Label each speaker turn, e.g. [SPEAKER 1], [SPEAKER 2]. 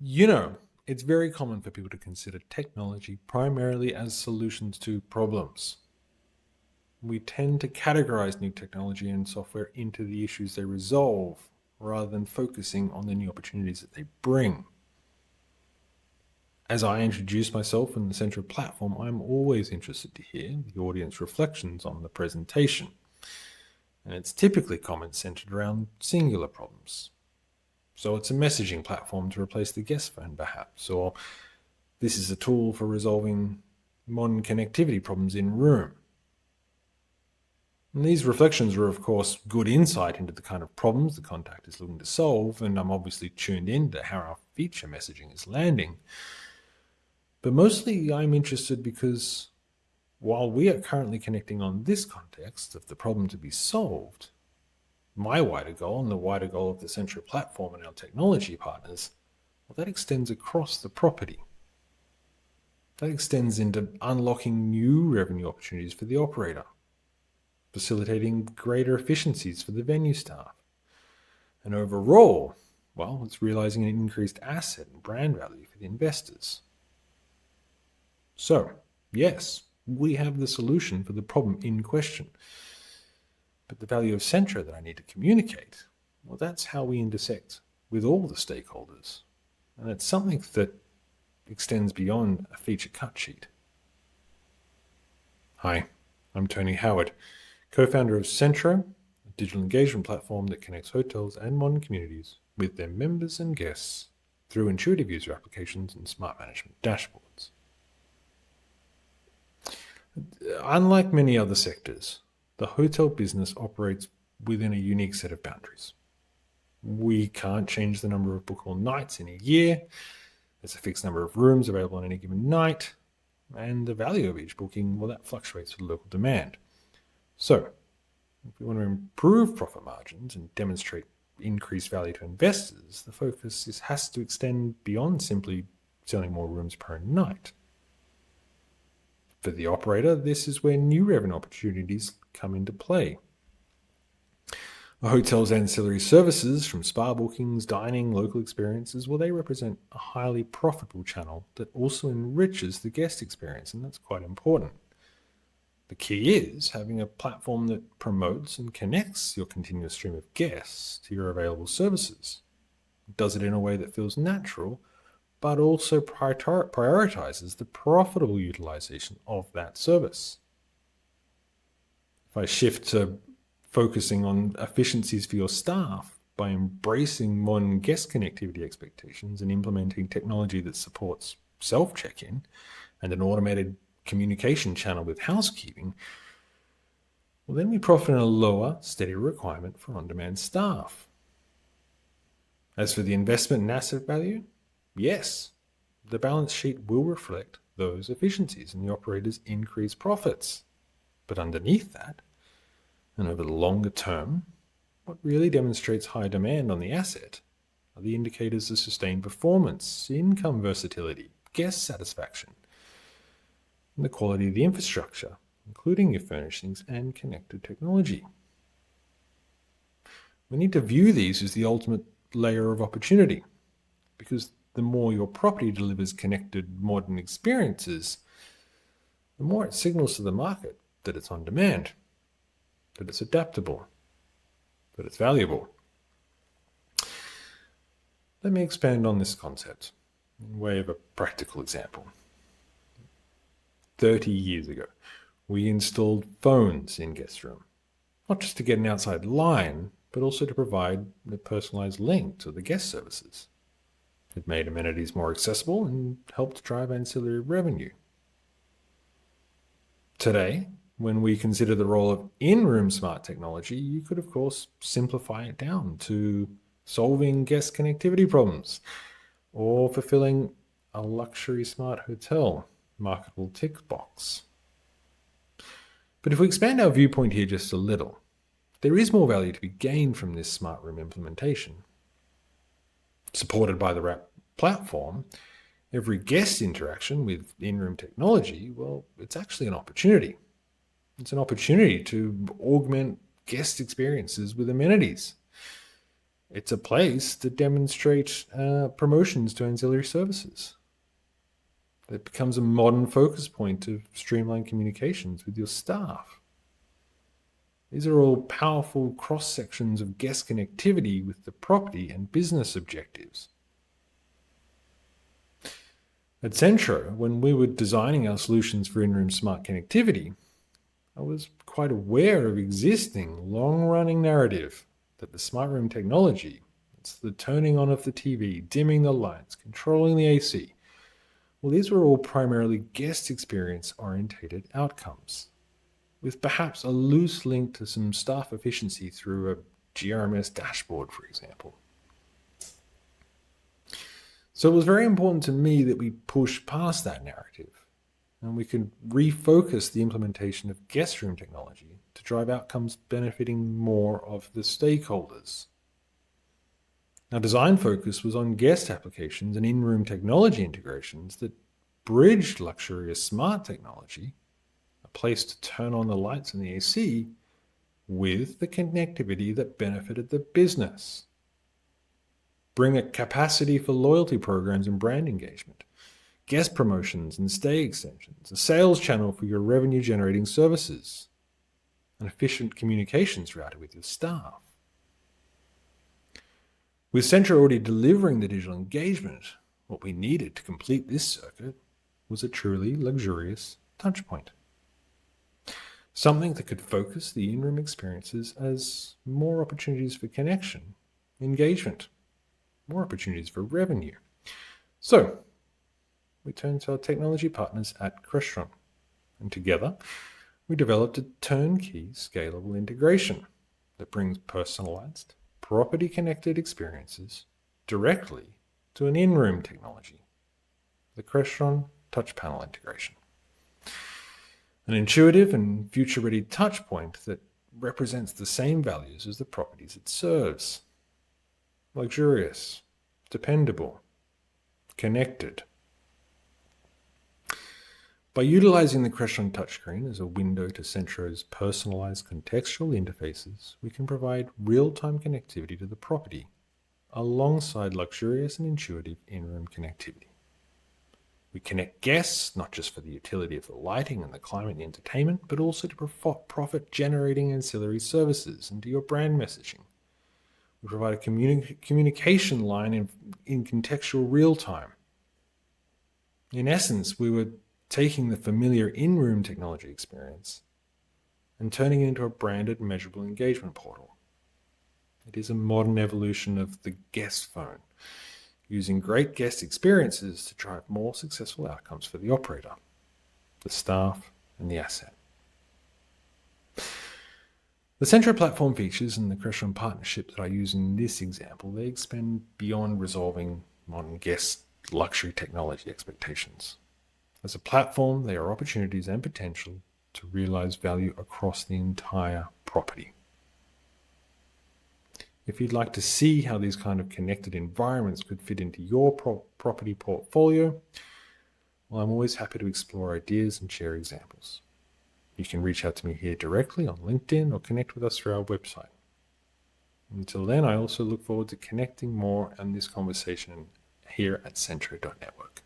[SPEAKER 1] You know, it's very common for people to consider technology primarily as solutions to problems. We tend to categorize new technology and software into the issues they resolve, rather than focusing on the new opportunities that they bring. As I introduce myself in the Centro platform, I'm always interested to hear the audience reflections on the presentation. And it's typically comments centered around singular problems. So it's a messaging platform to replace the guest phone, perhaps, or this is a tool for resolving modern connectivity problems in room. And these reflections are, of course, good insight into the kind of problems the contact is looking to solve, and I'm obviously tuned in to how our feature messaging is landing. But mostly I'm interested because while we are currently connecting on this context of the problem to be solved, my wider goal and the wider goal of the Centro platform and our technology partners, well, that extends across the property. That extends into unlocking new revenue opportunities for the operator, facilitating greater efficiencies for the venue staff. And overall, well, it's realizing an increased asset and brand value for the investors. So, yes, we have the solution for the problem in question. But the value of Centro that I need to communicate, well, that's how we intersect with all the stakeholders. And it's something that extends beyond a feature cut sheet. Hi, I'm Tony Howard, co-founder of Centro, a digital engagement platform that connects hotels and modern communities with their members and guests through intuitive user applications and smart management dashboards. Unlike many other sectors, the hotel business operates within a unique set of boundaries. We can't change the number of bookable nights in a year. There's a fixed number of rooms available on any given night, and the value of each booking, well, that fluctuates with local demand. So, if we want to improve profit margins and demonstrate increased value to investors, the focus has to extend beyond simply selling more rooms per night. For the operator, this is where new revenue opportunities come into play. A hotel's ancillary services, from spa bookings, dining, local experiences, well, they represent a highly profitable channel that also enriches the guest experience, and that's quite important. The key is having a platform that promotes and connects your continuous stream of guests to your available services. It does it in a way that feels natural, but also prioritizes the profitable utilization of that service. If I shift to focusing on efficiencies for your staff by embracing modern guest connectivity expectations and implementing technology that supports self-check-in and an automated communication channel with housekeeping, well, then we profit in a lower, steady requirement for on-demand staff. As for the investment and asset value, yes, the balance sheet will reflect those efficiencies and the operator's increased profits. But underneath that, and over the longer term, what really demonstrates high demand on the asset are the indicators of sustained performance, income versatility, guest satisfaction, and the quality of the infrastructure, including your furnishings and connected technology. We need to view these as the ultimate layer of opportunity, because the more your property delivers connected modern experiences, the more it signals to the market that it's on demand, that it's adaptable, that it's valuable. Let me expand on this concept in way of a practical example. 30 years ago, we installed phones in guest room, not just to get an outside line, but also to provide a personalized link to the guest services. It made amenities more accessible and helped drive ancillary revenue. Today, when we consider the role of in-room smart technology, you could, of course, simplify it down to solving guest connectivity problems or fulfilling a luxury smart hotel marketable tick box. But if we expand our viewpoint here just a little, there is more value to be gained from this smart room implementation. Supported by the wrap platform, every guest interaction with in-room technology, well, it's actually an opportunity. It's an opportunity to augment guest experiences with amenities. It's a place to demonstrate promotions to ancillary services. It becomes a modern focus point to streamline communications with your staff. These are all powerful cross sections of guest connectivity with the property and business objectives. At Centro, when we were designing our solutions for in-room smart connectivity, I was quite aware of existing long-running narrative that the smart room technology, it's the turning on of the TV, dimming the lights, controlling the AC, well, these were all primarily guest experience-orientated outcomes, with perhaps a loose link to some staff efficiency through a GRMS dashboard, for example. So it was very important to me that we push past that narrative and we could refocus the implementation of guest room technology to drive outcomes benefiting more of the stakeholders. Our design focus was on guest applications and in-room technology integrations that bridged luxurious smart technology, a place to turn on the lights and the AC, with the connectivity that benefited the business. Bring a capacity for loyalty programs and brand engagement, guest promotions and stay extensions, a sales channel for your revenue-generating services, an efficient communications router with your staff. With Centro already delivering the digital engagement, what we needed to complete this circuit was a truly luxurious touchpoint. Something that could focus the in-room experiences as more opportunities for connection, engagement, more opportunities for revenue. So, we turned to our technology partners at Crestron, and together we developed a turnkey scalable integration that brings personalized, property-connected experiences directly to an in-room technology, the Crestron Touch Panel integration. An intuitive and future-ready touchpoint that represents the same values as the properties it serves. Luxurious, dependable, connected. By utilizing the Crestron touchscreen as a window to Centro's personalized contextual interfaces, we can provide real-time connectivity to the property, alongside luxurious and intuitive in-room connectivity. We connect guests, not just for the utility of the lighting and the climate and the entertainment, but also to profit-generating ancillary services and to your brand messaging. We provide a communication line in contextual real time. In essence, we were taking the familiar in-room technology experience and turning it into a branded, measurable engagement portal. It is a modern evolution of the guest phone, using great guest experiences to drive more successful outcomes for the operator, the staff, and the asset. The Centro platform features and the Crestron partnership that I use in this example, they expand beyond resolving modern guest luxury technology expectations. As a platform, there are opportunities and potential to realize value across the entire property. If you'd like to see how these kind of connected environments could fit into your property portfolio, well, I'm always happy to explore ideas and share examples. You can reach out to me here directly on LinkedIn or connect with us through our website. Until then, I also look forward to connecting more on this conversation here at Centro.network.